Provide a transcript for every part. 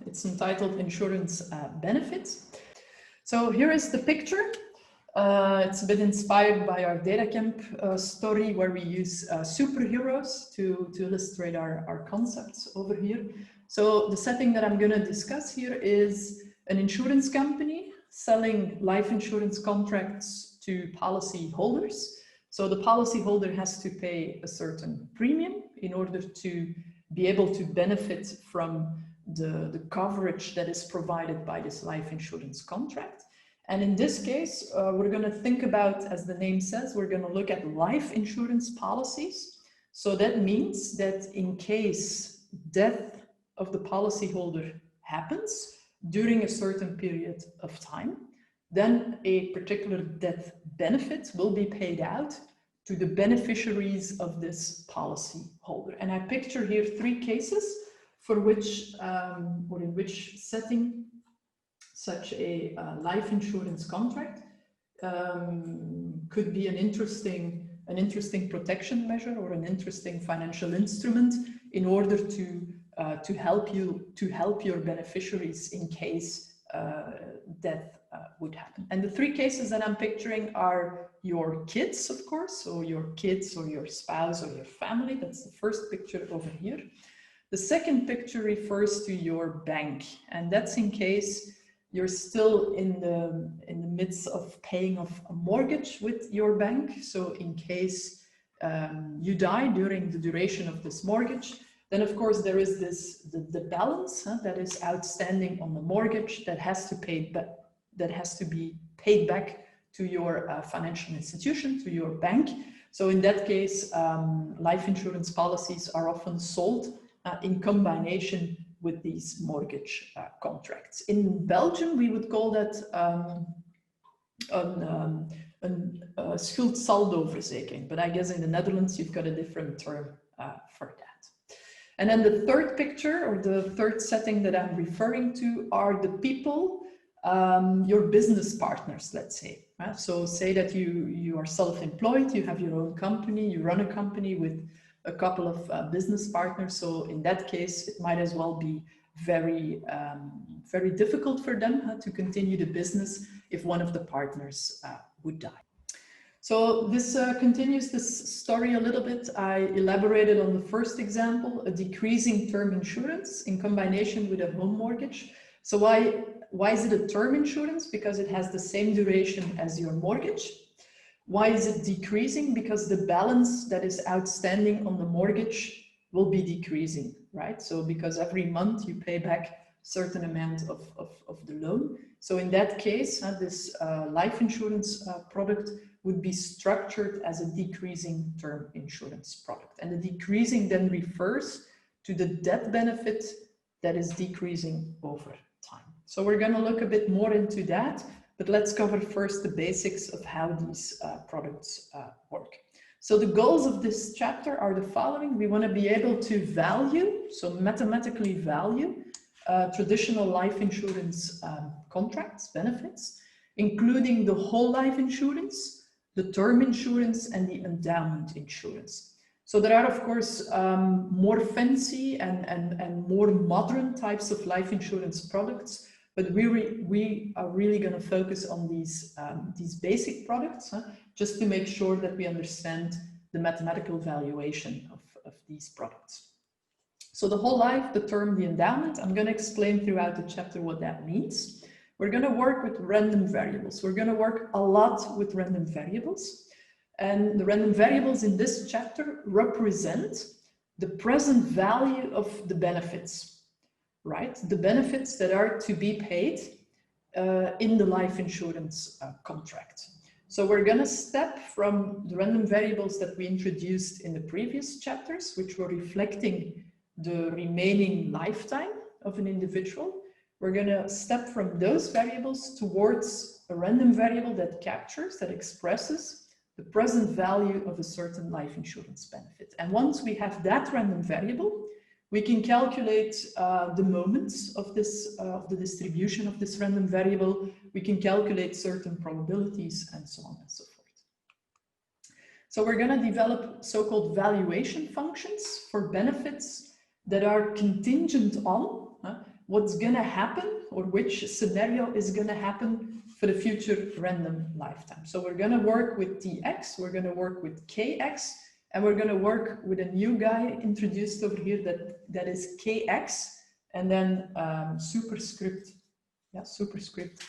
It's entitled Insurance Benefits. So here is the picture. It's a bit inspired by our data camp story, where we use superheroes to illustrate our concepts over here. So the setting that I'm going to discuss here is an insurance company selling life insurance contracts to policy holders. So the policyholder has to pay a certain premium in order to be able to benefit from the coverage that is provided by this life insurance contract. And in this case, we're going to think about, as the name says, we're going to look at life insurance policies. So that means that in case death of the policyholder happens during a certain period of time, then a particular death benefit will be paid out to the beneficiaries of this policyholder. And I picture here 3 cases for which, or in which setting, such a life insurance contract could be an interesting protection measure or an interesting financial instrument in order to help your beneficiaries in case death would happen. And the 3 cases that I'm picturing are your kids, of course, so your kids or your spouse or your family. That's the first picture over here. The second picture refers to your bank, and that's in case you're still in the midst of paying off a mortgage with your bank. So in case you die during the duration of this mortgage, then of course there is the balance that is outstanding on the mortgage that has to be paid back to your financial institution, to your bank. So in that case, life insurance policies are often sold in combination with these mortgage contracts. In Belgium, we would call that een schuldsaldoverzekering, but I guess in the Netherlands, you've got a different term for that. And then the third picture, or the third setting that I'm referring to, are the people, your business partners, let's say. So say that you are self-employed, you have your own company, you run a company with a couple of business partners. So in that case, it might as well be very difficult for them to continue the business if one of the partners would die. So this continues this story a little bit. I elaborated on the first example, a decreasing term insurance in combination with a home mortgage. So why is it a term insurance? Because it has the same duration as your mortgage. Why is it decreasing? Because the balance that is outstanding on the mortgage will be decreasing, right? So because every month you pay back a certain amount of the loan. So in that case, this life insurance product would be structured as a decreasing term insurance product. And the decreasing then refers to the death benefit that is decreasing over time. So we're going to look a bit more into that. But let's cover first the basics of how these products work. So the goals of this chapter are the following. We want to be able to value, so mathematically value, traditional life insurance contracts, benefits, including the whole life insurance, the term insurance, and the endowment insurance. So there are, of course, more fancy and more modern types of life insurance products. But we are really going to focus on these basic products, just to make sure that we understand the mathematical valuation of these products. So the whole life, the term, the endowment, I'm going to explain throughout the chapter what that means. We're going to work with random variables. We're going to work a lot with random variables. And the random variables in this chapter represent the present value of the benefits. Right? The benefits that are to be paid in the life insurance contract. So we're going to step from the random variables that we introduced in the previous chapters, which were reflecting the remaining lifetime of an individual. We're going to step from those variables towards a random variable that captures, that expresses the present value of a certain life insurance benefit. And once we have that random variable, we can calculate the moments of this, the distribution of this random variable. We can calculate certain probabilities and so on and so forth. So we're going to develop so-called valuation functions for benefits that are contingent on what's going to happen or which scenario is going to happen for the future random lifetime. So we're going to work with Tx, we're going to work with Kx, and we're going to work with a new guy introduced over here that is Kx, and then superscript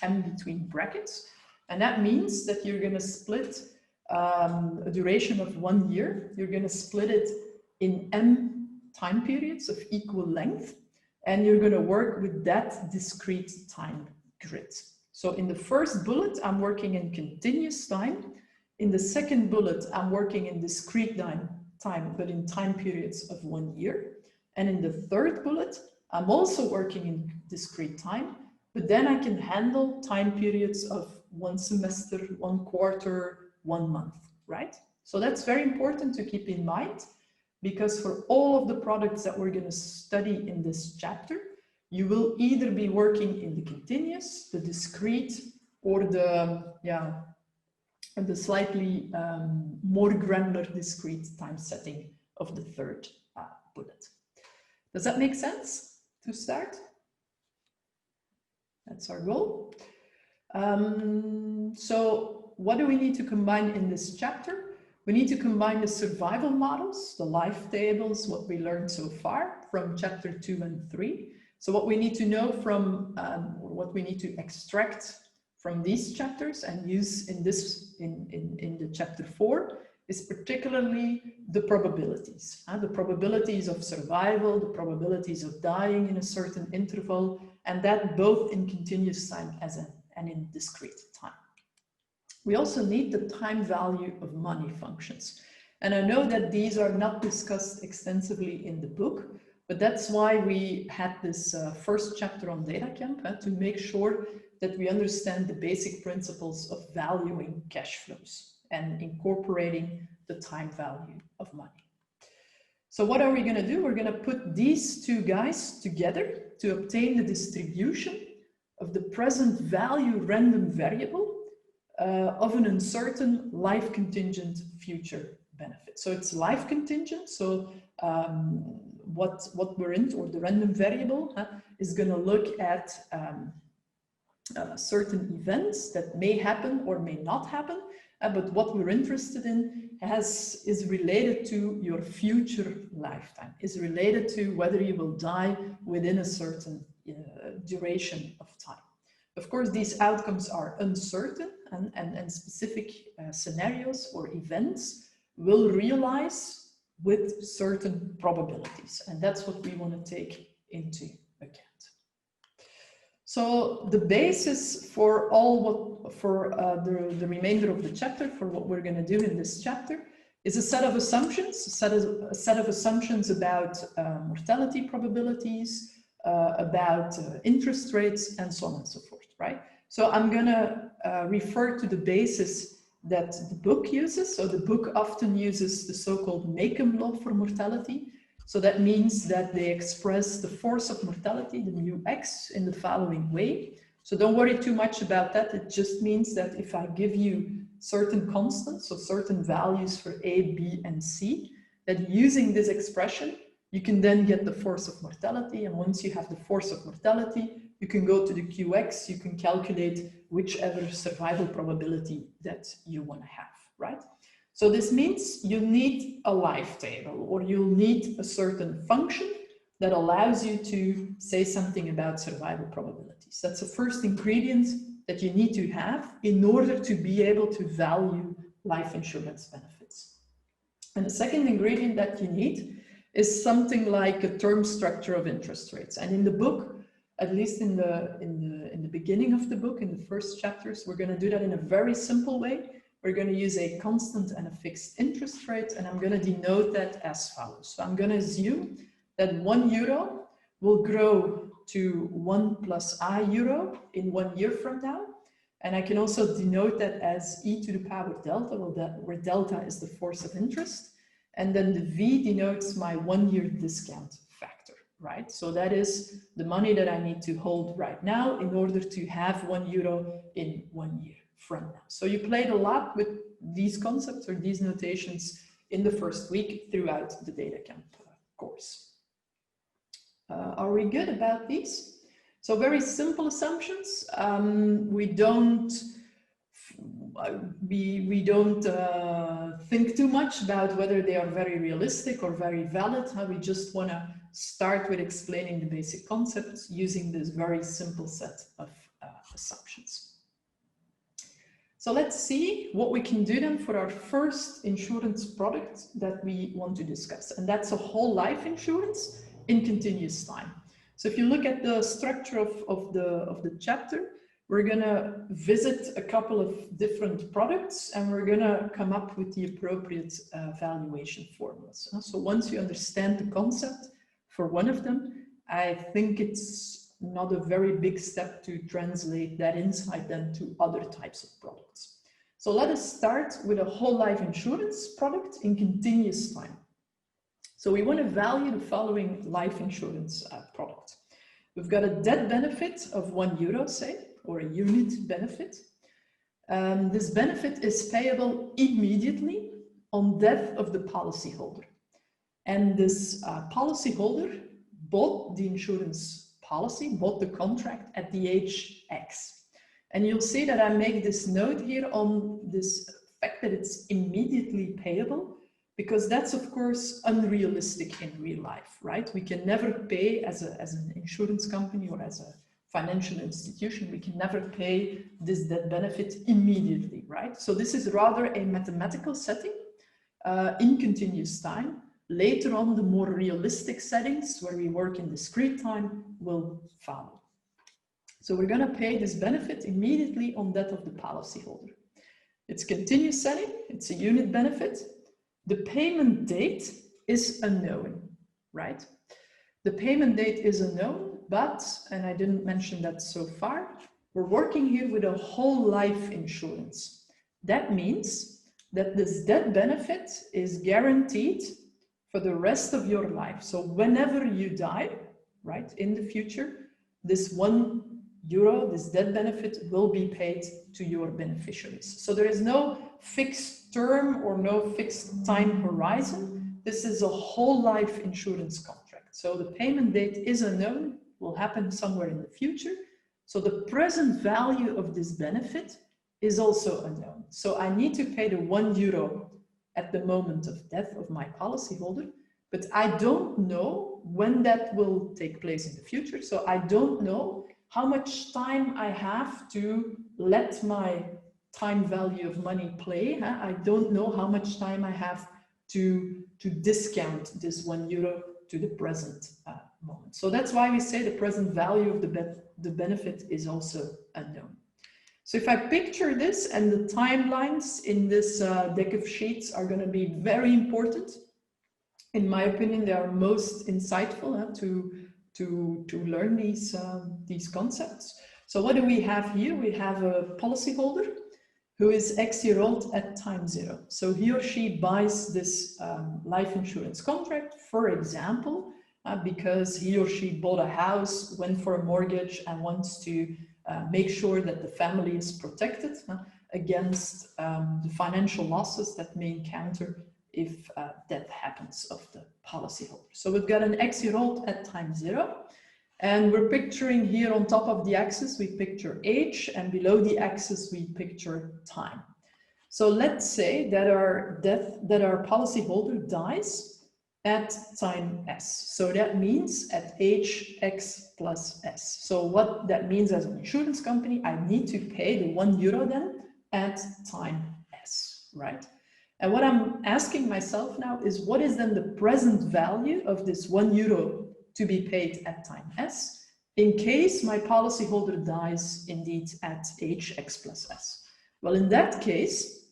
M between brackets. And that means that you're going to split a duration of 1 year. You're going to split it in M time periods of equal length, and you're going to work with that discrete time grid. So in the first bullet, I'm working in continuous time. In the second bullet, I'm working in discrete time, but in time periods of 1 year. And in the third bullet, I'm also working in discrete time, but then I can handle time periods of 1 semester, 1 quarter, 1 month, right? So that's very important to keep in mind, because for all of the products that we're going to study in this chapter, you will either be working in the continuous, the discrete, or the slightly more granular discrete time setting of the third bullet. Does that make sense to start? That's our goal. So what do we need to combine in this chapter? We need to combine the survival models, the life tables, what we learned so far from chapter 2 and 3. So what we need to know from, or what we need to extract from these chapters and use in the chapter 4 is particularly the probabilities. The probabilities of survival, the probabilities of dying in a certain interval, and that both in continuous time and in discrete time. We also need the time value of money functions. And I know that these are not discussed extensively in the book, but that's why we had this first chapter on DataCamp, to make sure that we understand the basic principles of valuing cash flows and incorporating the time value of money. So what are we going to do? We're going to put these two guys together to obtain the distribution of the present value random variable of an uncertain life contingent future benefit. So it's life contingent. So what we're into, or the random variable, is going to look at certain events that may happen or may not happen. But what we're interested in is related to your future lifetime, is related to whether you will die within a certain duration of time. Of course, these outcomes are uncertain, and specific scenarios or events will realize with certain probabilities. And that's what we want to take into account. So the basis for the remainder of the chapter, for what we're going to do in this chapter, is a set of assumptions, a set of assumptions about mortality probabilities, about interest rates, and so on and so forth, right? So I'm going to refer to the basis that the book uses. So the book often uses the so-called Maycomb law for mortality. So that means that they express the force of mortality, the mu x, in the following way. So don't worry too much about that. It just means that if I give you certain constants, so certain values for A, B, and C, that using this expression, you can then get the force of mortality. And once you have the force of mortality, you can go to the Qx, you can calculate whichever survival probability that you want to have, right? So this means you need a life table, or you'll need a certain function that allows you to say something about survival probabilities. That's the first ingredient that you need to have in order to be able to value life insurance benefits. And the second ingredient that you need is something like a term structure of interest rates. And in the book, at least in the beginning of the book, in the first chapters, we're going to do that in a very simple way. We're going to use a constant and a fixed interest rate, and I'm going to denote that as follows. So I'm going to assume that €1 will grow to 1 plus I euro in 1 year from now. And I can also denote that as e to the power delta, where delta is the force of interest. And then the V denotes my 1 year discount factor, right? So that is the money that I need to hold right now in order to have €1 in 1 year from now. So you played a lot with these concepts or these notations in the first week throughout the DataCamp course. Are we good about these? So very simple assumptions. We don't think too much about whether they are very realistic or very valid. We just want to start with explaining the basic concepts using this very simple set of assumptions. So let's see what we can do then for our first insurance product that we want to discuss. And that's a whole life insurance in continuous time. So if you look at the structure of the chapter, we're going to visit a couple of different products and we're going to come up with the appropriate valuation formulas. So once you understand the concept for one of them, I think it's not a very big step to translate that insight then to other types of products. So let us start with a whole life insurance product in continuous time. So we want to value the following life insurance product. We've got a death benefit of €1, say, or a unit benefit. This benefit is payable immediately on death of the policyholder. And this policyholder bought the insurance policy, bought the contract at the age X. And you'll see that I make this note here on this fact that it's immediately payable, because that's of course unrealistic in real life, right? We can never pay as an insurance company or as a financial institution, we can never pay this death benefit immediately, right? So this is rather a mathematical setting in continuous time. Later on, the more realistic settings where we work in discrete time will follow. So we're going to pay this benefit immediately on death of the policyholder. It's continuous setting, it's a unit benefit. The payment date is unknown, right? The payment date is unknown, but, and I didn't mention that so far, we're working here with a whole life insurance. That means that this death benefit is guaranteed for the rest of your life. So whenever you die, right, in the future, this €1, this death benefit will be paid to your beneficiaries. So there is no fixed term or no fixed time horizon. This is a whole life insurance contract. So the payment date is unknown, will happen somewhere in the future. So the present value of this benefit is also unknown. So I need to pay the €1 at the moment of death of my policyholder, but I don't know when that will take place in the future. So I don't know how much time I have to let my time value of money play. I don't know how much time I have to discount this €1 to the present moment. So that's why we say the present value of the benefit is also unknown. So if I picture this, and the timelines in this deck of sheets are going to be very important. In my opinion, they are most insightful to learn these concepts. So what do we have here? We have a policyholder who is X year old at time 0. So he or she buys this life insurance contract, for example, because he or she bought a house, went for a mortgage, and wants to make sure that the family is protected against the financial losses that may encounter if death happens of the policyholder. So we've got an X year old at time 0, and we're picturing here on top of the axis, we picture age, and below the axis, we picture time. So let's say that our policyholder dies at time S. So that means at age X plus S. So what that means as an insurance company, I need to pay the €1 then at time S, right? And what I'm asking myself now is, what is then the present value of this €1 to be paid at time S in case my policyholder dies indeed at age X plus S? Well, in that case,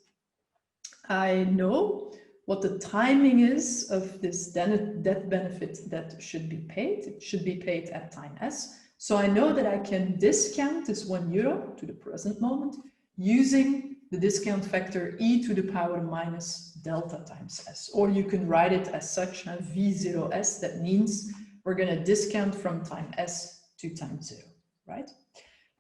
I know what the timing is of this death benefit that should be paid. It should be paid at time S. So I know that I can discount this €1 to the present moment using the discount factor e to the power minus delta times S. Or you can write it as such, V0S. That means we're going to discount from time S to time 0, right?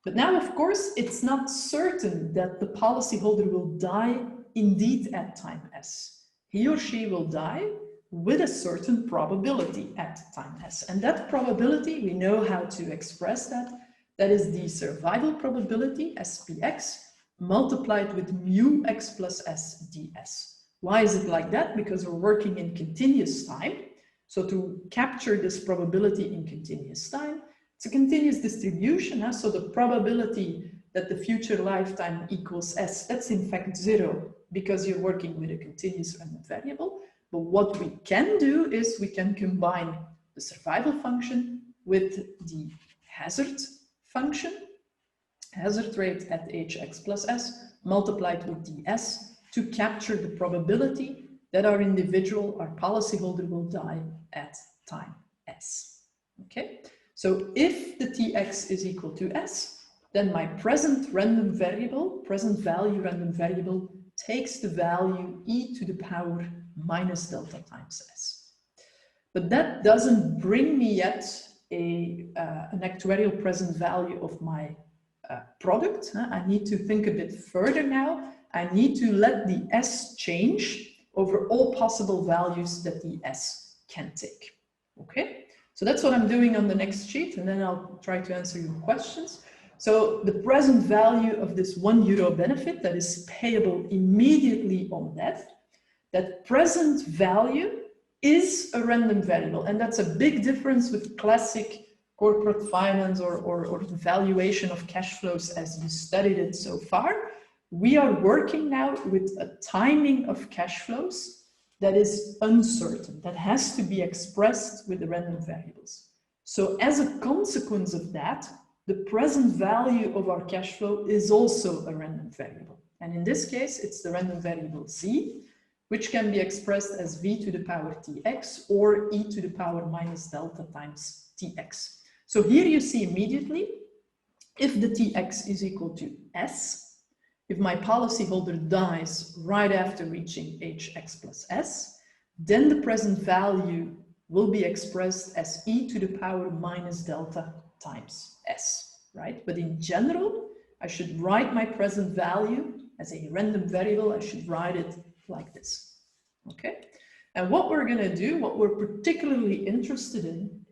But now, of course, it's not certain that the policyholder will die indeed at time S. He or she will die, with a certain probability at time s. And that probability, we know how to express that. That is the survival probability, SPX, multiplied with mu x plus s ds. Why is it like that? Because we're working in continuous time. So to capture this probability in continuous time, it's a continuous distribution. So the probability that the future lifetime equals s, that's in fact 0 because you're working with a continuous random variable. But what we can do is we can combine the survival function with the hazard function, hazard rate at hx plus s, multiplied with ds, to capture the probability that our individual, our policyholder, will die at time s. Okay, so if the tx is equal to s, then my present random variable, present value random variable, takes the value e to the power minus delta times s. But that doesn't bring me yet an actuarial present value of my product. I need to think a bit further now. I need to let the s change over all possible values that the s can take. Okay, so that's what I'm doing on the next sheet, and then I'll try to answer your questions. So the present value of this €1 benefit that is payable immediately on death, that present value is a random variable. And that's a big difference with classic corporate finance or the valuation of cash flows as you studied it so far. We are working now with a timing of cash flows that is uncertain, that has to be expressed with the random variables. So as a consequence of that, the present value of our cash flow is also a random variable. And in this case, it's the random variable z, which can be expressed as v to the power tx or e to the power minus delta times tx. So here you see immediately, if the tx is equal to s, if my policyholder dies right after reaching hx plus s, then the present value will be expressed as e to the power minus delta times s, right? But in general, I should write my present value as a random variable. I should write it like this, okay? And what we're gonna do, what we're particularly interested in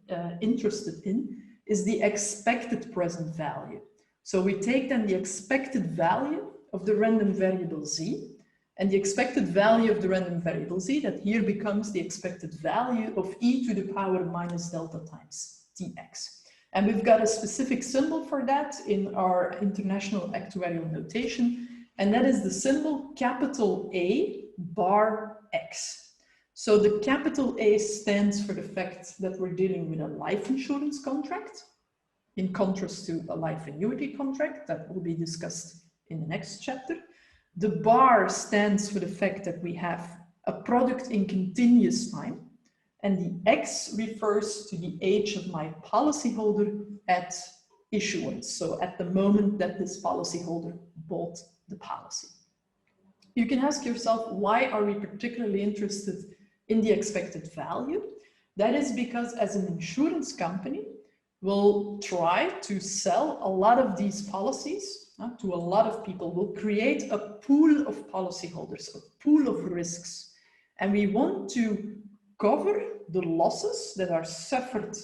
is the expected present value. So we take then the expected value of the random variable z, and the expected value of the random variable z, that here becomes the expected value of e to the power minus delta times tx. And we've got a specific symbol for that in our international actuarial notation, and that is the symbol capital A bar X. So the capital A stands for the fact that we're dealing with a life insurance contract, in contrast to a life annuity contract that will be discussed in the next chapter. The bar stands for the fact that we have a product in continuous time, and the X refers to the age of my policyholder at issuance, so at the moment that this policyholder bought the policy. You can ask yourself, why are we particularly interested in the expected value? That is because as an insurance company, we'll try to sell a lot of these policies to a lot of people. We'll create a pool of policyholders, a pool of risks, and we want to cover the losses that are suffered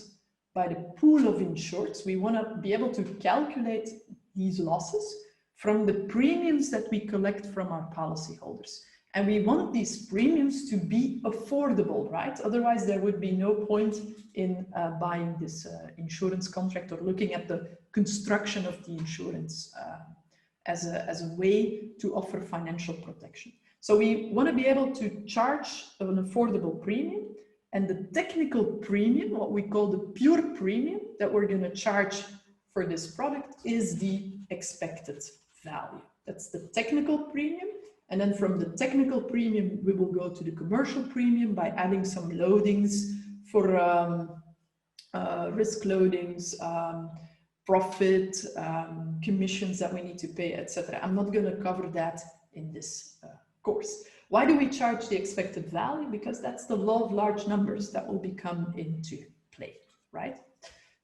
by the pool of insureds. We want to be able to calculate these losses from the premiums that we collect from our policyholders. And we want these premiums to be affordable, right? Otherwise, there would be no point in buying this insurance contract or looking at the construction of the insurance as a way to offer financial protection. So we want to be able to charge an affordable premium, and the technical premium, what we call the pure premium that we're going to charge for this product, is the expected value. That's the technical premium. And then from the technical premium, we will go to the commercial premium by adding some loadings for risk loadings, profit, commissions that we need to pay, etc. I'm not going to cover that in this course. Why do we charge the expected value? Because that's the law of large numbers that will come into play, right?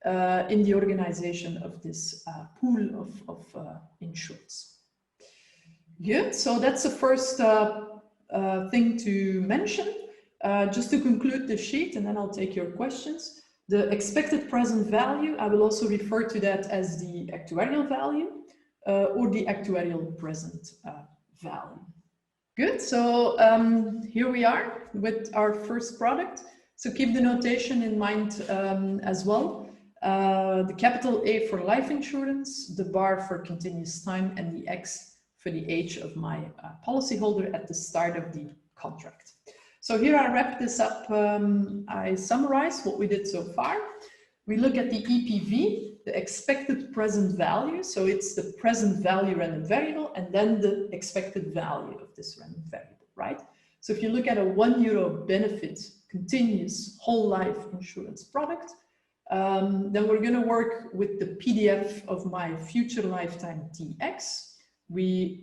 In the organization of this pool of insurance. Good, so that's the first thing to mention. Just to conclude the sheet, and then I'll take your questions. The expected present value, I will also refer to that as the actuarial value or the actuarial present value. Good, so here we are with our first product. So keep the notation in mind as well. The capital A for life insurance, the bar for continuous time, and the X for the age of my policyholder at the start of the contract. So here I wrap this up. I summarize what we did so far. We look at the EPV, the expected present value. So it's the present value random variable and then the expected value of this random variable, right? So if you look at a €1 benefit continuous whole life insurance product, then we're going to work with the PDF of my future lifetime TX. We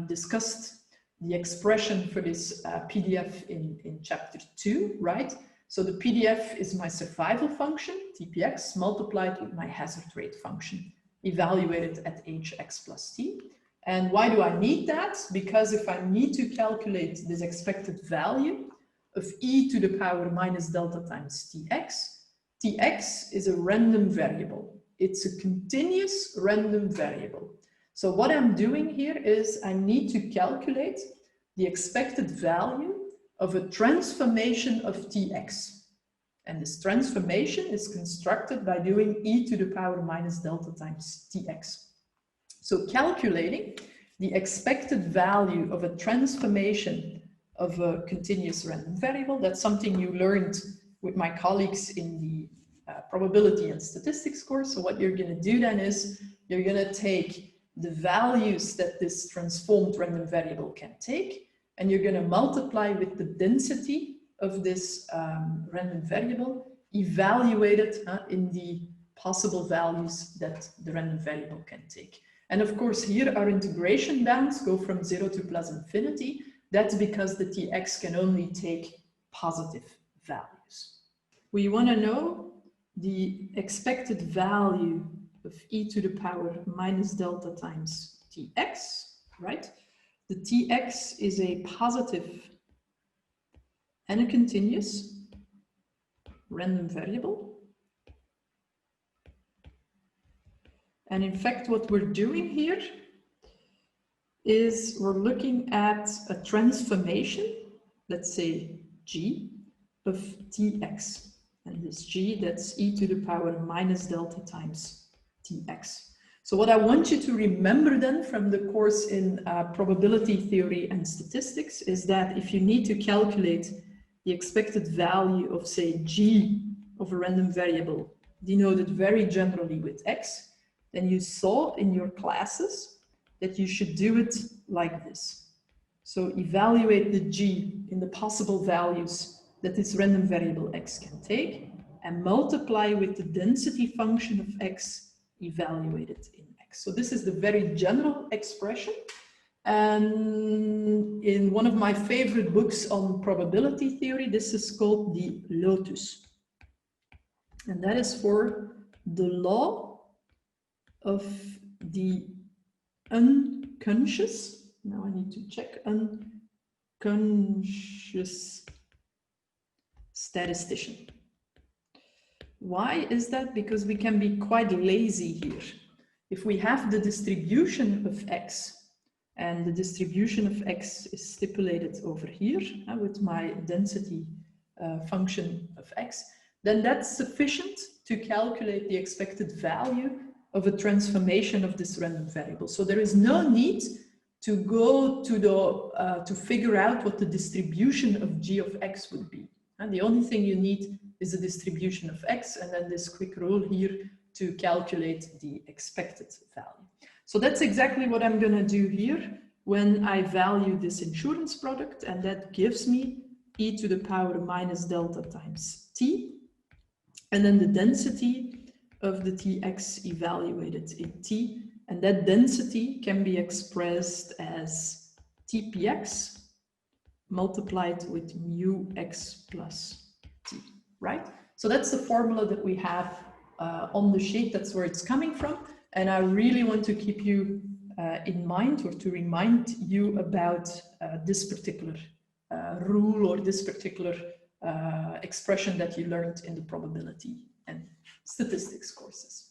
discussed the expression for this PDF in chapter 2, right? So the PDF is my survival function, TPX, multiplied with my hazard rate function, evaluated at age x plus t. And why do I need that? Because if I need to calculate this expected value of e to the power minus delta times tx, tx is a random variable. It's a continuous random variable. So what I'm doing here is I need to calculate the expected value of a transformation of tx. And this transformation is constructed by doing e to the power minus delta times tx. So calculating the expected value of a transformation of a continuous random variable, that's something you learned with my colleagues in the probability and statistics course. So what you're going to do then is you're going to take the values that this transformed random variable can take, and you're going to multiply with the density of this random variable, evaluated in the possible values that the random variable can take. And of course, here our integration bounds go from 0 to plus infinity. That's because the tx can only take positive values. We want to know the expected value of e to the power minus delta times tx, right? The tx is a positive and a continuous random variable. And in fact, what we're doing here is we're looking at a transformation, let's say g, of tx. And this g, that's e to the power minus delta times tx. So what I want you to remember then from the course in probability theory and statistics is that if you need to calculate the expected value of, say, g of a random variable denoted very generally with x, then you saw in your classes that you should do it like this. So evaluate the g in the possible values that this random variable x can take and multiply with the density function of x evaluated in x. So this is the very general expression. And in one of my favorite books on probability theory, this is called the lotus. And that is for the law of the unconscious. Now I need to check unconscious statistician. Why is that? Because we can be quite lazy here. If we have the distribution of x, and the distribution of x is stipulated over here with my density function of x, then that's sufficient to calculate the expected value of a transformation of this random variable. So there is no need to go to the to figure out what the distribution of g of x would be. And the only thing you need is the distribution of x, and then this quick rule here to calculate the expected value. So that's exactly what I'm going to do here when I value this insurance product, and that gives me e to the power minus delta times t, and then the density of the tx evaluated in t, and that density can be expressed as tpx multiplied with mu x plus t, right? So that's the formula that we have on the sheet. That's where it's coming from. And I really want to keep you in mind, or to remind you about this particular rule or this particular expression that you learned in the probability and statistics courses.